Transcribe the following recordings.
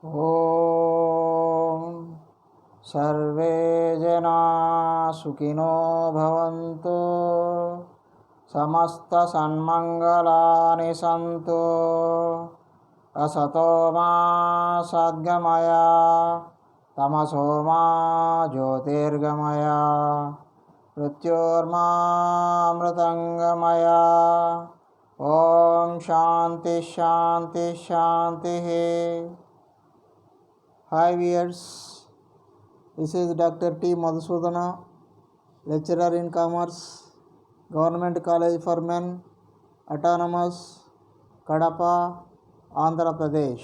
ॐ सर्वे जना सुखिनो भवन्तु, समस्तसन्मङ्गलानि सन्तु। असतो मा सद्गमय, तमसो मा ज्योतिर्गमय, मृत्योर्मामृतङ्गमय। ॐ शान्ति शान्ति शान्तिः। Hi viewers, this is Dr. T. Madhusudana, lecturer in Commerce, Government College for Men, Autonomous, Kadapa, Andhra Pradesh.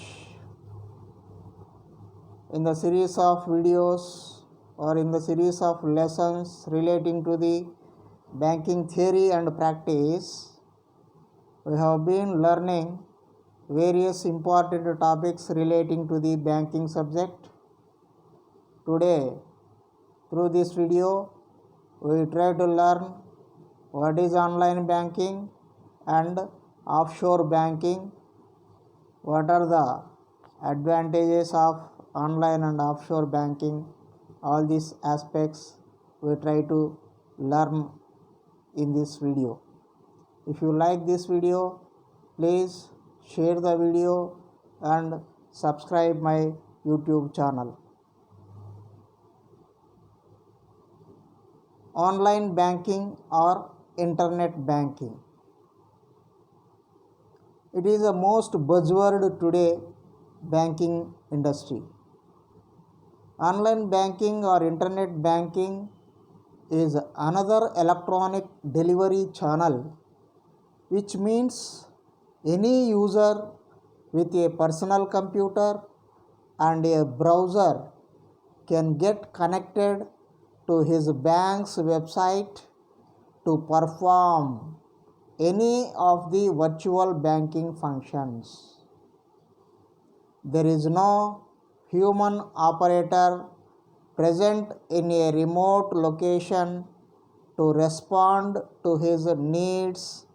In the series of videos or in the series of lessons relating to the banking theory and practice, we have been learning various important topics relating to the banking subject. Today, through this video, we try to learn what is online banking and offshore banking, what are the advantages of online and offshore banking. All these aspects we try to learn in this video. If you like this video, please share the video and subscribe my YouTube channel. Online banking or internet banking. It is the most buzzword today banking industry. Online banking or internet banking is another electronic delivery channel, which means any user with a personal computer and a browser can get connected to his bank's website to perform any of the virtual banking functions. There is no human operator present in a remote location to respond to his needs,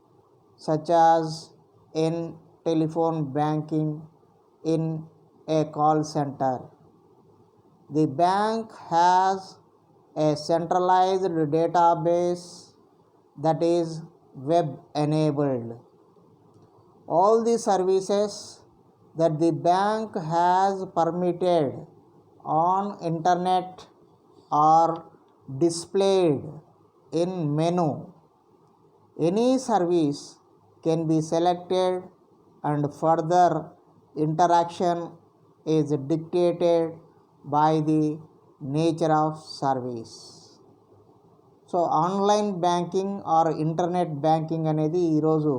such as in telephone banking in a call center. The bank has a centralized database that is web enabled. All the services that the bank has permitted on internet are displayed in menu. Any service can be selected and further interaction is dictated by the nature of service. So online banking are internet banking అనేది ఈరోజు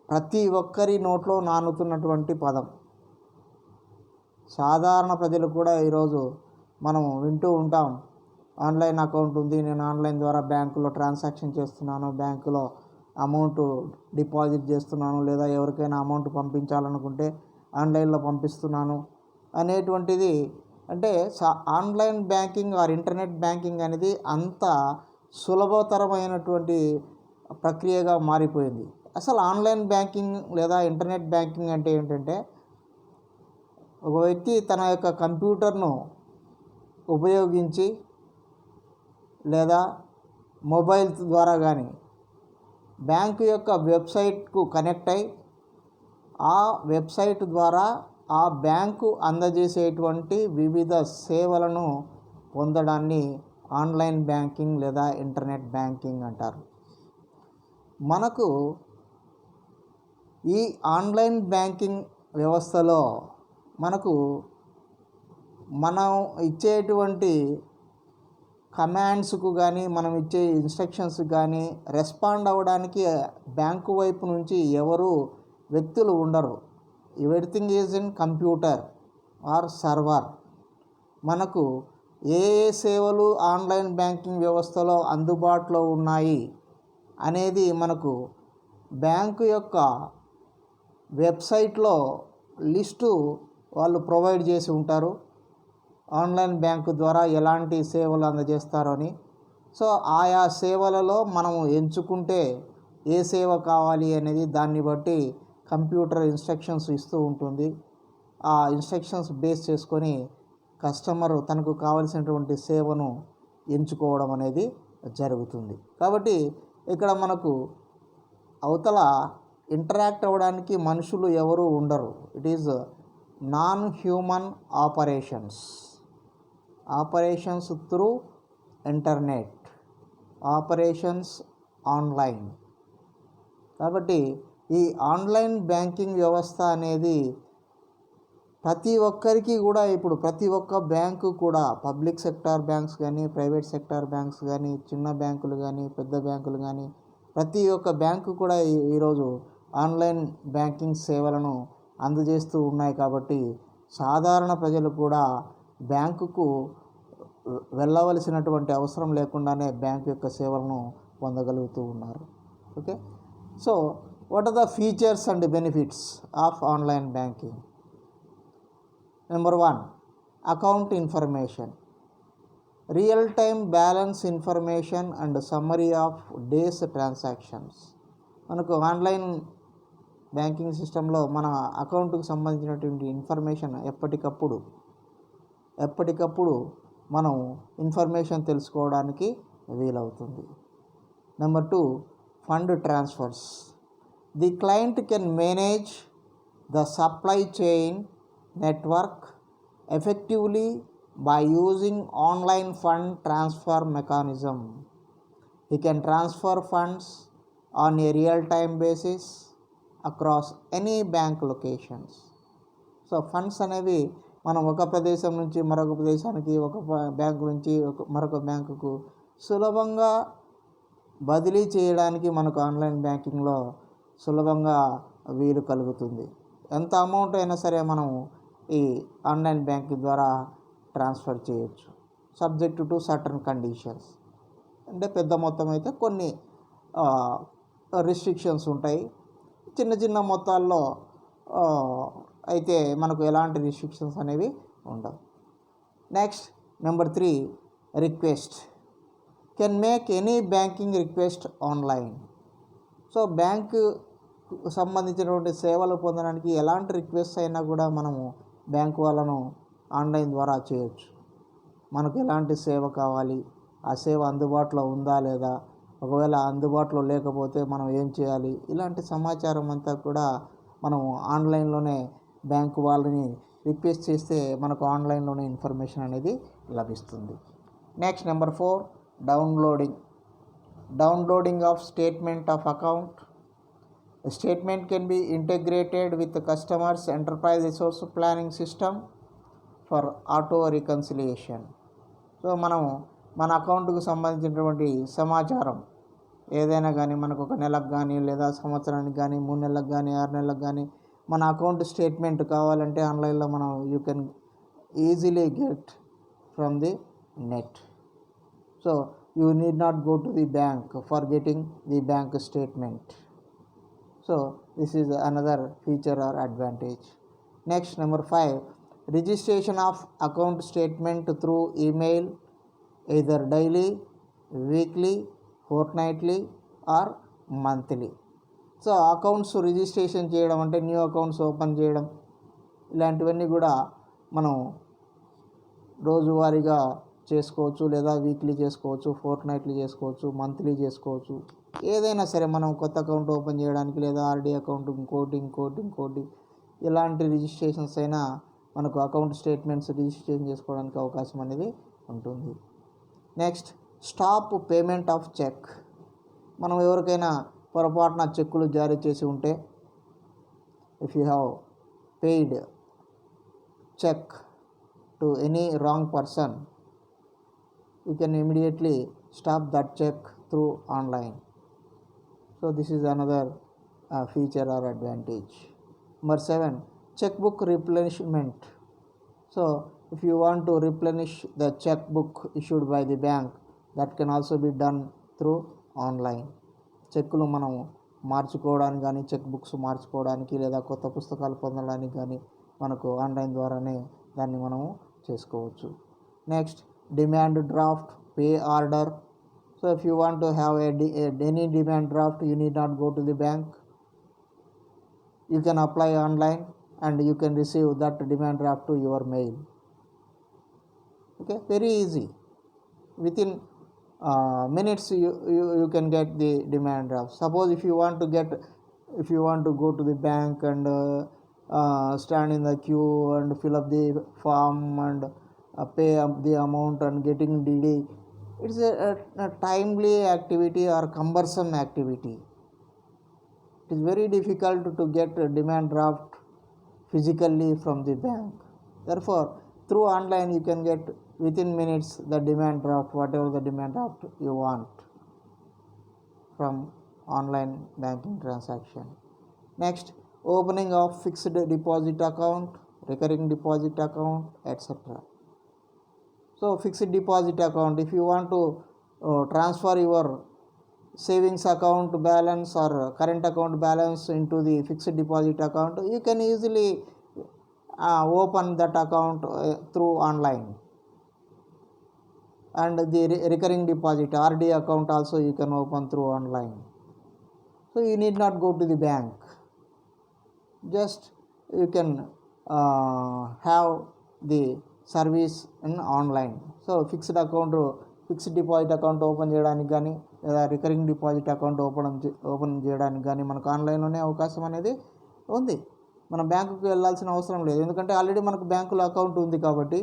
ప్రతి ఒక్కరి నోట్లో నానుతున్నటువంటి పదం. సాధారణ ప్రజలు కూడా ఈరోజు మనం వింటూ ఉంటాం, ఆన్లైన్ అకౌంట్ ఉంది, నేను ఆన్లైన్ ద్వారా బ్యాంకులో ట్రాన్సాక్షన్ చేస్తున్నాను, బ్యాంకులో అమౌంట్ డిపాజిట్ చేస్తున్నాను, లేదా ఎవరికైనా అమౌంట్ పంపించాలనుకుంటే ఆన్లైన్లో పంపిస్తున్నాను అనేటువంటిది. అంటే online banking are internet banking అనేది అంత సులభతరమైనటువంటి ప్రక్రియగా మారిపోయింది. అసలు ఆన్లైన్ బ్యాంకింగ్ లేదా ఇంటర్నెట్ బ్యాంకింగ్ అంటే ఏంటంటే, ఒక వ్యక్తి తన యొక్క కంప్యూటర్ను ఉపయోగించి లేదా మొబైల్ ద్వారా కానీ బ్యాంకు యొక్క వెబ్సైట్కు కనెక్ట్ అయి ఆ వెబ్సైట్ ద్వారా ఆ బ్యాంకు అందజేసేటువంటి వివిధ సేవలను పొందడాన్ని ఆన్లైన్ బ్యాంకింగ్ లేదా ఇంటర్నెట్ బ్యాంకింగ్ అంటారు. మనకు ఈ ఆన్లైన్ బ్యాంకింగ్ వ్యవస్థలో మనం ఇచ్చేటువంటి కమాండ్స్కు కానీ మనం ఇచ్చే ఇన్స్ట్రక్షన్స్కి కానీ రెస్పాండ్ అవ్వడానికి బ్యాంకు వైపు నుంచి ఎవరు వ్యక్తులు ఉండరు. Everything is in computer are server. మనకు ఏ సేవలు ఆన్లైన్ బ్యాంకింగ్ వ్యవస్థలో అందుబాటులో ఉన్నాయి అనేది మనకు బ్యాంకు యొక్క వెబ్సైట్లో లిస్టు వాళ్ళు ప్రొవైడ్ చేసి ఉంటారు. ఆన్లైన్ బ్యాంకు ద్వారా ఎలాంటి సేవలు అందజేస్తారని. సో ఆయా సేవలలో మనం ఎంచుకుంటే ఏ సేవ కావాలి అనేది దాన్ని బట్టి కంప్యూటర్ ఇన్స్ట్రక్షన్స్ ఇస్తూ ఉంటుంది. ఆ ఇన్స్ట్రక్షన్స్ బేస్ చేసుకొని కస్టమర్ తనకు కావలసినటువంటి సేవను ఎంచుకోవడం అనేది జరుగుతుంది. కాబట్టి ఇక్కడ మనకు అవతల ఇంటరాక్ట్ అవ్వడానికి మనుషులు ఎవరు ఉండరు. It is non human operations through internet, operations online. కాబట్టి ఈ ఆన్లైన్ బ్యాంకింగ్ వ్యవస్థ అనేది ప్రతి ఒక్కరికి కూడా ఇప్పుడు ప్రతి ఒక్క బ్యాంకు కూడా పబ్లిక్ సెక్టార్ బ్యాంక్స్ కానీ, ప్రైవేట్ సెక్టార్ బ్యాంక్స్ కానీ, చిన్న బ్యాంకులు కానీ, పెద్ద బ్యాంకులు కానీ, ప్రతి ఒక్క బ్యాంకు కూడా ఈరోజు ఆన్లైన్ బ్యాంకింగ్ సేవలను అందజేస్తూ ఉన్నాయి. కాబట్టి సాధారణ ప్రజలు కూడా బ్యాంకుకు వెళ్ళవలసినటువంటి అవసరం లేకుండానే బ్యాంకు యొక్క సేవలను పొందగలుగుతూ ఉన్నారు. Okay, so what are the features and benefits of online banking? Number 1, account information, real time balance information and summary of days transactions. మనకు ఆన్లైన్ బ్యాంకింగ్ సిస్టంలో మన అకౌంట్కు సంబంధించినటువంటి ఇన్ఫర్మేషన్ ఎప్పటికప్పుడు మనం ఇన్ఫర్మేషన్ తెలుసుకోవడానికి వీలవుతుంది. Number 2, fund transfers. The client can manage the supply chain network effectively by using online fund transfer mechanism. He can transfer funds on a real-time basis across any bank locations. So funds అనేవి మనం ఒక ప్రదేశం నుంచి మరొక ప్రదేశానికి, ఒక bank నుంచి మరొక బ్యాంకుకు సులభంగా బదిలీ చేయడానికి మనకు ఆన్లైన్ బ్యాంకింగ్లో సులభంగా వీలు కలుగుతుంది. ఎంత అమౌంట్ అయినా సరే మనం ఈ ఆన్లైన్ బ్యాంకింగ్ ద్వారా ట్రాన్స్ఫర్ చేయొచ్చు, సబ్జెక్ట్ టు సర్టన్ కండిషన్స్. అంటే పెద్ద మొత్తం అయితే కొన్ని రిస్ట్రిక్షన్స్ ఉంటాయి, చిన్న మొత్తాల్లో అయితే మనకు ఎలాంటి రిస్ట్రిక్షన్స్ అనేవి ఉండవు. Next, number 3, request. Can make any banking request online. So bank సంబంధించినటువంటి సేవలు పొందడానికి ఎలాంటి రిక్వెస్ట్ అయినా కూడా మనము బ్యాంకు వాళ్ళను ఆన్లైన్ ద్వారా చేయొచ్చు. మనకు ఎలాంటి సేవ కావాలి, ఆ సేవ అందుబాటులో ఉందా లేదా, ఒకవేళ అందుబాటులో లేకపోతే మనం ఏం చేయాలి, ఇలాంటి సమాచారం అంతా కూడా మనం ఆన్లైన్లోనే బ్యాంకు వాళ్ళని రిక్వెస్ట్ చేస్తే మనకు ఆన్లైన్లోనే ఇన్ఫర్మేషన్ అనేది లభిస్తుంది. Next, number 4, downloading of statement of account. A statement can be integrated with the customer's enterprise resource planning system for auto reconciliation. So మనము మన అకౌంట్కు సంబంధించినటువంటి సమాచారం ఏదైనా కానీ మనకు ఒక నెలకు కానీ లేదా సంవత్సరానికి కానీ 3 నెలలకు కానీ 6 నెలలకు కానీ మన అకౌంట్ స్టేట్మెంట్ కావాలంటే ఆన్లైన్లో మనం you can easily get from the net. So you need not go to the bank for getting the bank statement. So this is another feature or advantage. Next, number 5, registration of account statement through email, either daily, weekly, fortnightly or monthly. So accounts registration చేయడం అంటే new accounts open చేయడం, ఇలాంటివన్నీ కూడా మనం రోజువారీగా చేసుకోవచ్చు, లేదా weekly చేసుకోవచ్చు, ఫోర్ట్నైట్లీ చేసుకోవచ్చు, మంత్లీ చేసుకోవచ్చు. ఏదైనా సరే మనం కొత్త అకౌంట్ ఓపెన్ చేయడానికి లేదా ఆర్డీ అకౌంట్ ఇంకోటి ఇలాంటి రిజిస్ట్రేషన్స్ అయినా మనకు అకౌంట్ స్టేట్మెంట్స్ రిజిస్ట్రేషన్ చేసుకోవడానికి అవకాశం అనేది ఉంటుంది. Next, stop payment of cheque. మనం ఎవరికైనా పొరపాటున చెక్కులు జారీ చేసి ఉంటే, if you have paid cheque to any wrong person, you can immediately stop that check through online. So this is another feature or advantage. Number 7, checkbook replenishment. So if you want to replenish the checkbook issued by the bank, that can also be done through online. చెక్కులు మనం మార్చుకోవడానికి కానీ, check books మార్చుకోవడానికి లేదా కొత్త పుస్తకాలు పొందడానికి కానీ మనకు ఆన్లైన్ ద్వారానే దాన్ని మనము చేసుకోవచ్చు. Next, demand draft, pay order. So if you want to have any demand draft, you need not go to the bank. You can apply online and you can receive that demand draft to your mail. Okay, very easy. Within minutes you can get the demand draft. Suppose if you want to go to the bank and stand in the queue and fill up the form and pay the amount and getting DD, it's a timely activity or cumbersome activity. It is very difficult to get a demand draft physically from the bank. Therefore, through online you can get within minutes the demand draft, whatever the demand draft you want from online banking transaction. Next, opening of fixed deposit account, recurring deposit account, etc. So fixed deposit account, if you want to transfer your savings account balance or current account balance into the fixed deposit account, you can easily open that account through online. And the recurring deposit RD account also you can open through online. So you need not go to the bank, just you can have the service in online. So fixed deposit account open చేయడానికి కానీ లేదా recurring deposit account open చేయడానికి కానీ మనకు ఆన్లైన్లోనే అవకాశం అనేది ఉంది. మనం బ్యాంకుకి వెళ్ళాల్సిన అవసరం లేదు, ఎందుకంటే ఆల్రెడీ మనకు బ్యాంకులో అకౌంట్ ఉంది కాబట్టి.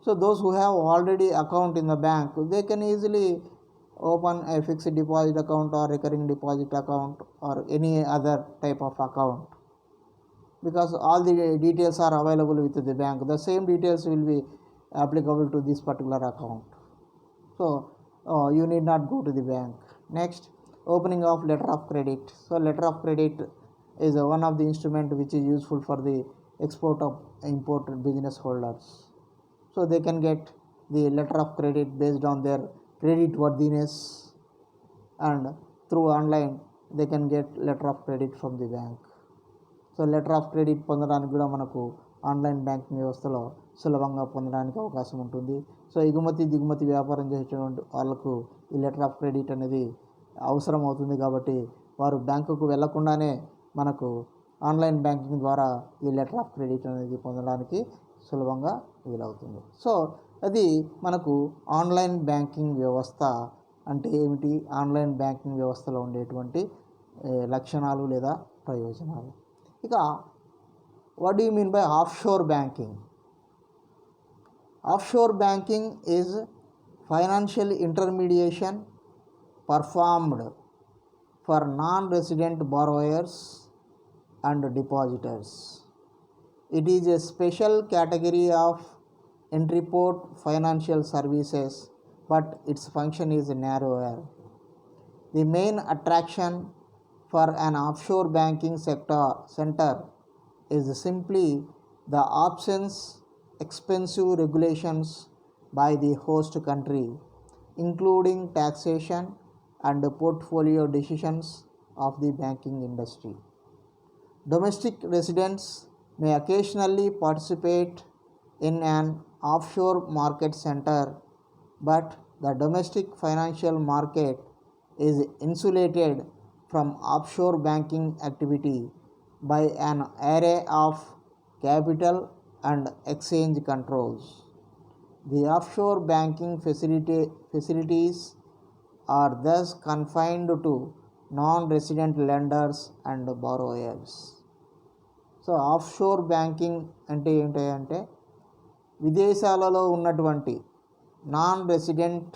So those who have already account in the bank, they can easily open a fixed deposit account or recurring deposit account or any other type of account, because all the details are available with the bank. The same details will be applicable to this particular account. So you need not go to the bank. Next, opening of letter of credit. So letter of credit is one of the instrument which is useful for the export of import business holders. So they can get the letter of credit based on their credit worthiness, and through online they can get letter of credit from the bank. So letter of credit పొందడానికి కూడా మనకు online banking వ్యవస్థలో సులభంగా పొందడానికి అవకాశం ఉంటుంది. So ఎగుమతి దిగుమతి వ్యాపారం చేసేటువంటి వాళ్ళకు ఈ లెటర్ ఆఫ్ క్రెడిట్ అనేది అవసరం అవుతుంది, కాబట్టి వారు బ్యాంకుకు వెళ్లకుండానే మనకు ఆన్లైన్ బ్యాంకింగ్ ద్వారా ఈ లెటర్ ఆఫ్ క్రెడిట్ అనేది పొందడానికి సులభంగా వీలవుతుంది. సో అది మనకు ఆన్లైన్ బ్యాంకింగ్ వ్యవస్థ అంటే ఏమిటి, ఆన్లైన్ బ్యాంకింగ్ వ్యవస్థలో ఉండేటువంటి లక్షణాలు లేదా ప్రయోజనాలు. ఇక what do you mean by offshore banking? Offshore banking is financial intermediation performed for non resident borrowers and depositors. It is a special category of entrepot financial services, but its function is narrower. The main attraction for an offshore banking center is simply the absence expensive regulations by the host country, including taxation and portfolio decisions of the banking industry. Domestic residents may occasionally participate in an offshore market center, but the domestic financial market is insulated from offshore banking activity by an array of capital and exchange controls. The offshore banking facilities are thus confined to non-resident lenders and borrowers. So offshore banking అంటే ఏంటంటే విదేశాలలో ఉన్నటువంటి non resident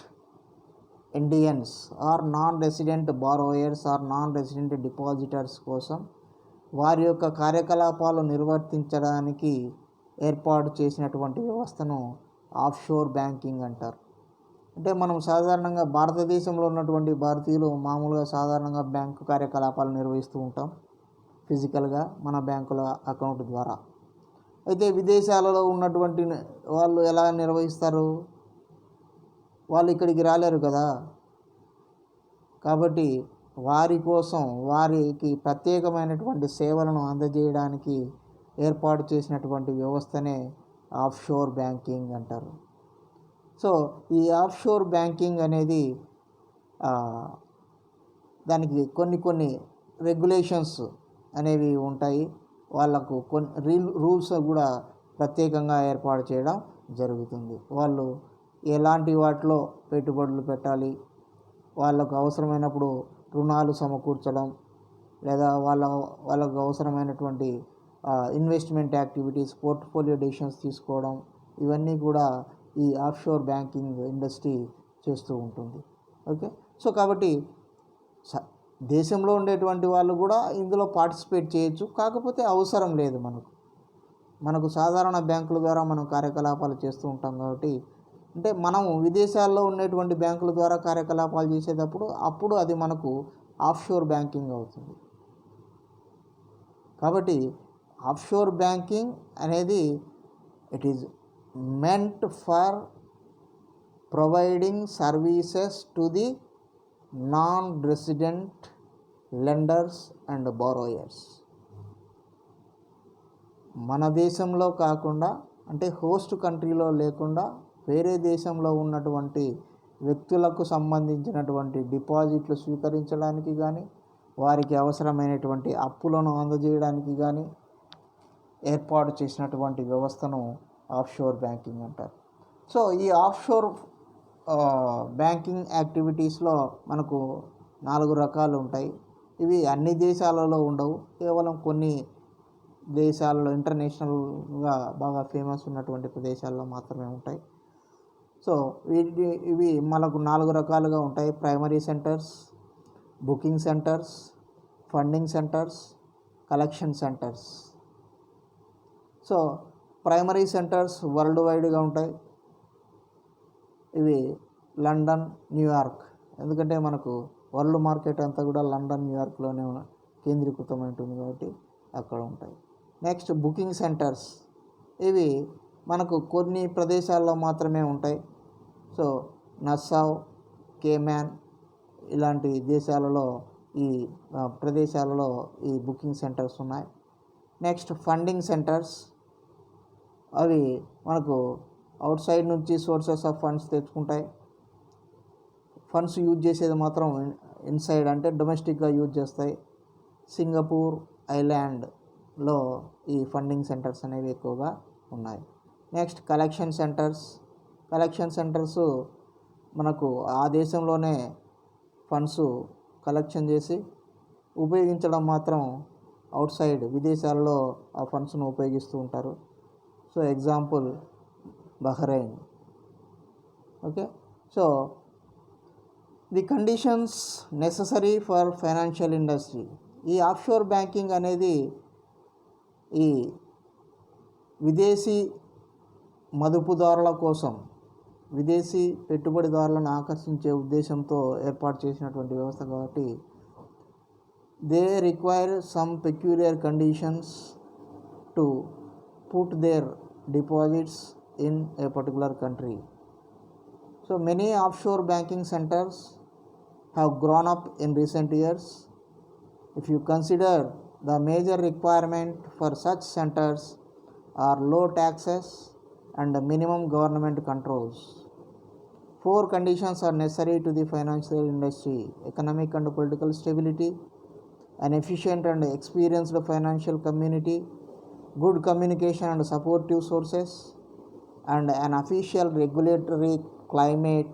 Indians or non resident borrowers or non resident depositors కోసం వారి యొక్క కార్యకలాపాలు నిర్వర్తించడానికి ఏర్పాటు చేసినటువంటి వ్యవస్థను ఆఫ్షోర్ బ్యాంకింగ్ అంటారు. అంటే మనం సాధారణంగా భారతదేశంలో ఉన్నటువంటి భారతీయులు మామూలుగా సాధారణంగా బ్యాంకు కార్యకలాపాలు నిర్వహిస్తూ ఉంటాం ఫిజికల్గా మన బ్యాంకుల అకౌంట్ ద్వారా. అయితే విదేశాలలో ఉన్నటువంటి వాళ్ళు ఎలా నిర్వహిస్తారు? వాళ్ళు ఇక్కడికి రాలేరు కదా, కాబట్టి వారి కోసం వారికి ప్రత్యేకమైనటువంటి సేవలను అందజేయడానికి ఏర్పాటు చేసినటువంటి వ్యవస్థనే ఆఫ్షోర్ బ్యాంకింగ్ అంటారు. సో ఈ ఆఫ్షోర్ బ్యాంకింగ్ అనేది దానికి కొన్ని రెగ్యులేషన్స్ అనేవి ఉంటాయి. వాళ్ళకు కొన్ని రూల్స్ కూడా ప్రత్యేకంగా ఏర్పాటు చేయడం జరుగుతుంది. వాళ్ళు ఎలాంటి వాటిలో పెట్టుబడులు పెట్టాలి, వాళ్ళకు అవసరమైనప్పుడు రుణాలు సమకూర్చడం, లేదా వాళ్ళకు అవసరమైనటువంటి ఇన్వెస్ట్మెంట్ యాక్టివిటీస్, పోర్ట్ఫోలియో డెసిషన్స్ తీసుకోవడం, ఇవన్నీ కూడా ఈ ఆఫ్షోర్ బ్యాంకింగ్ ఇండస్ట్రీ చేస్తూ ఉంటుంది. ఓకే, సో కాబట్టి దేశంలో ఉండేటువంటి వాళ్ళు కూడా ఇందులో పార్టిసిపేట్ చేయొచ్చు, కాకపోతే అవసరం లేదు. మనకు సాధారణ బ్యాంకుల ద్వారా మనం కార్యకలాపాలు చేస్తూ ఉంటాం కాబట్టి, అంటే మనము విదేశాల్లో ఉండేటువంటి బ్యాంకుల ద్వారా కార్యకలాపాలు చేసేటప్పుడు అప్పుడు అది మనకు ఆఫ్షోర్ బ్యాంకింగ్ అవుతుంది. కాబట్టి ఆఫ్షోర్ బ్యాంకింగ్ అనేది it is meant for providing services to the non resident lenders and borrowers. మన దేశంలో కాకుండా, అంటే హోస్ట్ కంట్రీలో లేకుండా వేరే దేశంలో ఉన్నటువంటి వ్యక్తులకు సంబంధించినటువంటి డిపాజిట్లు స్వీకరించడానికి కానీ, వారికి అవసరమైనటువంటి అప్పులను అందజేయడానికి కానీ ఏర్పాటు చేసినటువంటి వ్యవస్థను ఆఫ్షోర్ బ్యాంకింగ్ అంటారు. సో ఈ ఆఫ్షోర్ బ్యాంకింగ్ యాక్టివిటీస్లో మనకు 4 రకాలు ఉంటాయి. ఇవి అన్ని దేశాలలో ఉండవు, కేవలం కొన్ని దేశాలలో ఇంటర్నేషనల్గా బాగా ఫేమస్ ఉన్నటువంటి ప్రదేశాల్లో మాత్రమే ఉంటాయి. సో ఇవి మనకు 4 రకాలుగా ఉంటాయి. Primary centres, booking centres, funding centres, collection centres. So primary centres world వైడ్గా ఉంటాయి. ఇవి లండన్, న్యూయార్క్, ఎందుకంటే మనకు వరల్డ్ మార్కెట్ అంతా కూడా లండన్, న్యూయార్క్లోనే కేంద్రీకృతమై ఉంటుంది కాబట్టి అక్కడ ఉంటాయి. నెక్స్ట్ బుకింగ్ సెంటర్స్, ఇవి మనకు కొన్ని ప్రదేశాల్లో మాత్రమే ఉంటాయి. సో నస్సావ్, కేమాన్ ఇలాంటి దేశాలలో ఈ ప్రదేశాలలో ఈ బుకింగ్ సెంటర్స్ ఉన్నాయి. నెక్స్ట్ ఫండింగ్ సెంటర్స్, అవి మనకు అవుట్ సైడ్ నుంచి సోర్సెస్ ఆఫ్ ఫండ్స్ తెచ్చుకుంటాయి. ఫండ్స్ యూజ్ చేసేది మాత్రం ఇన్సైడ్, అంటే డొమెస్టిక్గా యూజ్ చేస్తాయి. సింగపూర్ ఐలాండ్లో ఈ ఫండింగ్ సెంటర్స్ అనేవి ఎక్కువగా ఉన్నాయి. Next collection centres. Collection centres మనకు ఆ దేశంలోనే ఫండ్స్ కలెక్షన్ చేసి ఉపయోగించడం మాత్రం అవుట్ సైడ్ విదేశాల్లో ఆ ఫండ్స్ను ఉపయోగిస్తూ ఉంటారు. So example Bahrain. Okay, so the conditions necessary for financial industry. ఈ ఆఫ్షోర్ బ్యాంకింగ్ అనేది ఈ విదేశీ మదుపుదారుల కోసం, విదేశీ పెట్టుబడిదారులను ఆకర్షించే ఉద్దేశంతో ఏర్పాటు చేసినటువంటి వ్యవస్థ కాబట్టి they require some peculiar conditions to put their deposits in a particular country. So many offshore banking centers have grown up in recent years. If you consider the major requirement for such centers are low taxes and minimum government controls. 4 conditions are necessary to the financial industry: economic and political stability, an efficient and experienced financial community, good communication and supportive sources, and an official regulatory climate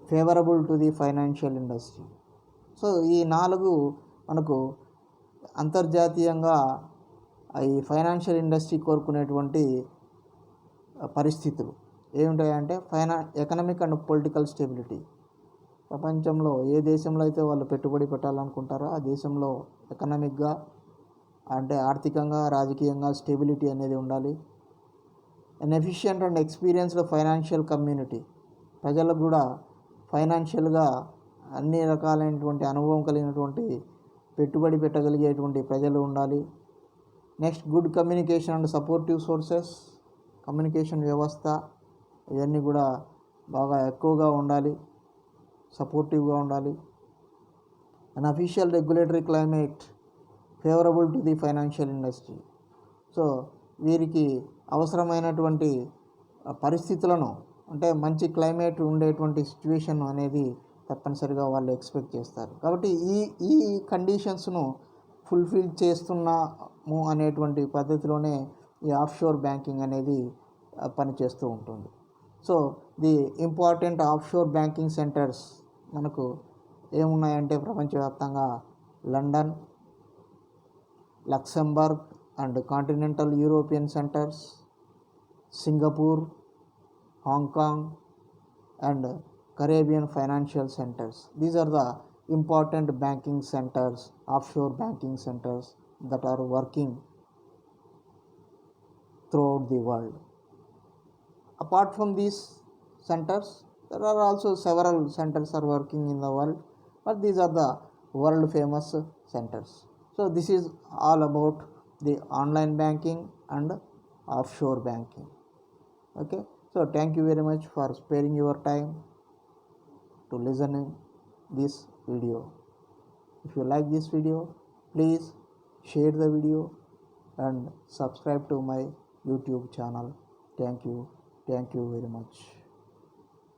favorable to the financial industry. So ఈ 4 మనకు అంతర్జాతీయంగా ఈ financial industry కోరుకునేటువంటి పరిస్థితులు ఏముంటాయంటే economic and political stability. ప్రపంచంలో ఏ దేశంలో అయితే వాళ్ళు పెట్టుబడి పెట్టాలనుకుంటారో ఆ దేశంలో ఎకనామిక్గా, అంటే ఆర్థికంగా, రాజకీయంగా స్టెబిలిటీ అనేది ఉండాలి. And efficient and experienced financial community, ప్రజలకు కూడా ఫైనాన్షియల్గా అన్ని రకాలైనటువంటి అనుభవం కలిగినటువంటి పెట్టుబడి పెట్టగలిగేటువంటి ప్రజలు ఉండాలి. Next good communication and supportive sources, communication వ్యవస్థ ఇవన్నీ కూడా బాగా ఎక్కువగా ఉండాలి, సపోర్టివ్గా ఉండాలి. And official regulatory climate favourable to the financial industry. So వీరికి అవసరమైనటువంటి పరిస్థితులను, అంటే మంచి క్లైమేట్ ఉండేటువంటి సిచ్యువేషన్ అనేది తప్పనిసరిగా వాళ్ళు ఎక్స్పెక్ట్ చేస్తారు. కాబట్టి ఈ కండిషన్స్ను ఫుల్ఫిల్ చేస్తున్న అనేటువంటి పద్ధతిలోనే ఈ ఆఫ్షోర్ బ్యాంకింగ్ అనేది పనిచేస్తూ ఉంటుంది. So the important offshore banking centres మనకు ఏమున్నాయంటే ప్రపంచవ్యాప్తంగా London, Luxembourg and continental European centres, Singapore, Hong Kong and Caribbean financial centers. These are the important banking centers, offshore banking centers that are working throughout the world. Apart from these centers, there are also several centers are working in the world, but these are the world famous centers. So this is all about the online banking and offshore banking. Okay, so thank you very much for sparing your time to listening this video. If you like this video, please share the video and subscribe to my YouTube channel. Thank you very much.